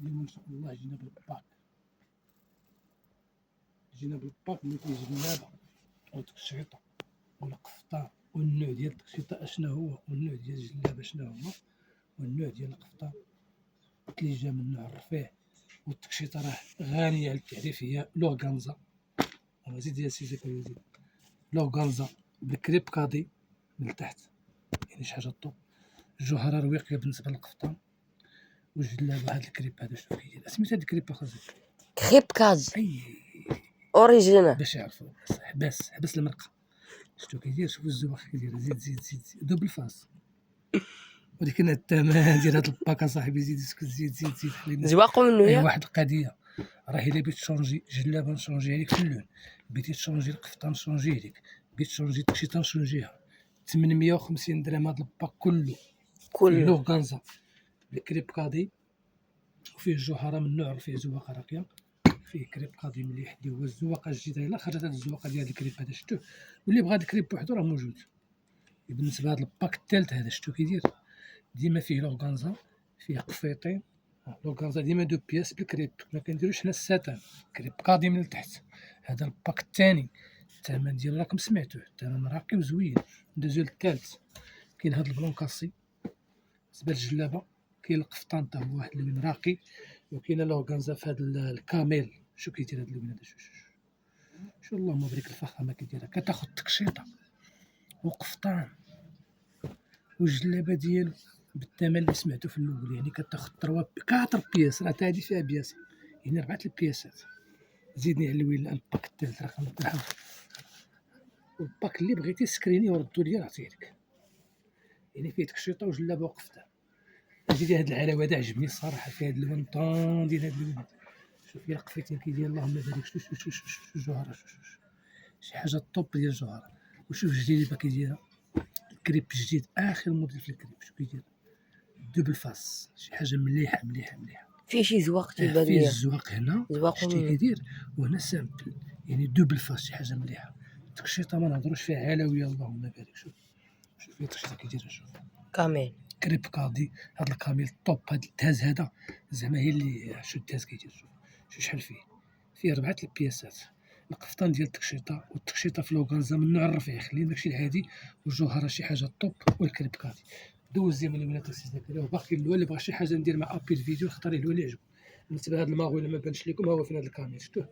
اليوم ان شاء الله جينا بالباك اللي فيه جلابه وتكشيطه والقفطان والنوع ديال التكشيطه اشنا هو، والنوع ديال الجلابه شنو هو، والنوع ديال القفطان اللي جا من النوع الرفيع. والتكشيطه راه غانيه على التعريف، هي لوغانزا. زيد يا سيدي كيزيد لوغانزا بالكريب كادي من التحت، يعني شي حاجه طوب. الجوهره رويقيه بالنسبه للقفطان، والجلابه هاد الكريب هذا شنو كيدير، سميت هاد الكريب اخويا كريب كاز اي اوريجينال. باش يعرفوا. حبس المرقه. شفتو كيدير، شوفوا الزواق كيدير، زيد دوبل فاس. ولكن الثمن ديال هاد الباك اصاحبي زيد اسكت، زيد خلينا. زواقو منو اي ياك؟ واحد القضيه، راه الا بغيت تشونجي جلابه نشونجيها لك في اللون، بغيتي تشونجي القفطان نشونجيه لك، بغيت تشونجي التكشيطه نشونجيها. 850 درهم هاد الباك كله. فيه كله لوغانزا بالكريب كادي، وفيه الجوهره من نوع، فيه زواقه راقيه، فيه كريب قاضي مليح اللي هو الزواقه الجديده. الا خرجت هاد الزواقه ديال الكريب هذا شفتوه، واللي بغى الكريب بوحدو راه موجود. بالنسبه لهاد الباك الثالث هذا شفتو كيدير، ديما فيه لوغانزا، فيه قفيطين. لوغانزا ديما دو بياس بالكريب، ما كنديروش حنا الساتان، كريب قاضي من التحت. هذا الباك الثاني الثمن ديالو راكم سمعتوه، الثمن راقي وزوين. ندوزو للثالث، كاين هاد البلون كاسي بالنسبه للجلابه، كاين القفطان حتى هو واحد اللون راقي، وكاين لوغانزا في هاد الكاميل. شو كيدير هاد اللون هذا، شو اللهم بارك الفخامه كيديرها، كتاخد تكشيطه وقفطان والجلابه ديالو بالثمن اللي سمعتو في الاول، يعني كتاخد 4 بياس، راه هادي فيها بياس، يعني 4 البياسات. زيدني على الويل الباك الثالث رقم 1. والباك اللي بغيتي سكريني وردو ليا عطيه لك، يعني فيه تكشيطه وجلابه وقفطان. زيدي هاد العلاوه هذا عجبني الصراحه، فيه هاد اللون طون ديال هاد اللون. شوف يا القفيتين كيدير، اللهم بارك. شوف الجوهره، شوف شي حاجه طوب ديال الجوهره. وشوف الجليبه كيديرها كريب جديد، اخر موديل في الكريب. شو كيدير دوبل فاس، شي حاجه مليحه مليحه مليحه. فيه شي زواق تيبان فيه ليا، الزواق هنا، زواقو شتي منو؟ كيدير، وهنا سامبل، يعني دوبل فاس، شي حاجه مليحه. التكشيطه ما نهضروش فيها علويه، اللهم بارك. شوف فيه التكشيطه كيدير، شوف كامل كريب كادي. هاد الكاميل طوب، هاد التاز هذا زعما هي اللي شو التاز كيدير. شوف شحال فيه 4 البياسات. القفطان ديال التكشيطه، والتكشيطه في لوغانزا من النوع الرفيع، خلينا داكشي العادي، والجوهره شي حاجه طوب، والكريب كادي. دوز من الولاد السي زكريا. وباقي الاول اللي بغى شي حاجه ندير مع ابي الفيديو نختار له اللي عجبو. بالنسبه لهاد الماغوي اللي ما بانش لكم، ها هو فين هاد الكاميل، شفتوه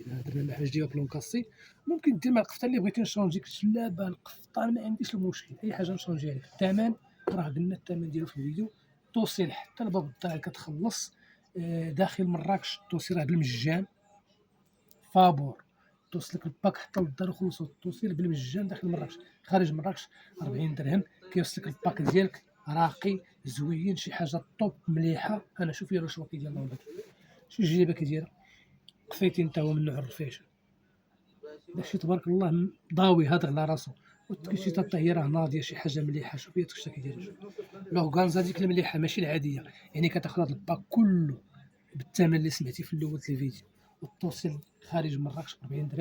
درنا مع حاجه ديال بلون كاسي. ممكن دير مع القفطان اللي بغيتي نشونجيك الجلابه القفطان، ما عنديش المشكل، اي حاجه نشونجيها لك. الثمن راه قلنا الثمن ديالو في الفيديو. توصيل حتى لباب الدار كتخلص. داخل مراكش التوصيل راه بالمجان. فابور توصلك الباك حتى للدار وخلصوا التوصيل بالمجان داخل مراكش. خارج مراكش 40 درهم كيوصلك الباك ديالك راقي زوين، شي حاجه طوب مليحه. انا شوف يا رشوه كيدير الله يبارك. شو الجليبه كيدير قفيتين تا هو من نوع الرفيش، داكشي تبارك الله ضاوي هذا على راسو. والتكشيطه حتى هي راه ناضيه، شي حاجه مليحه. شوف هي التكشيطه كيدير، لوغانزا ديك المليحه ماشي العاديه، يعني كتاخذ هذا الباك كله بالثمن اللي سمعتي في الاول ديال الفيديو. والتوصيل خارج مراكش 40 درهم.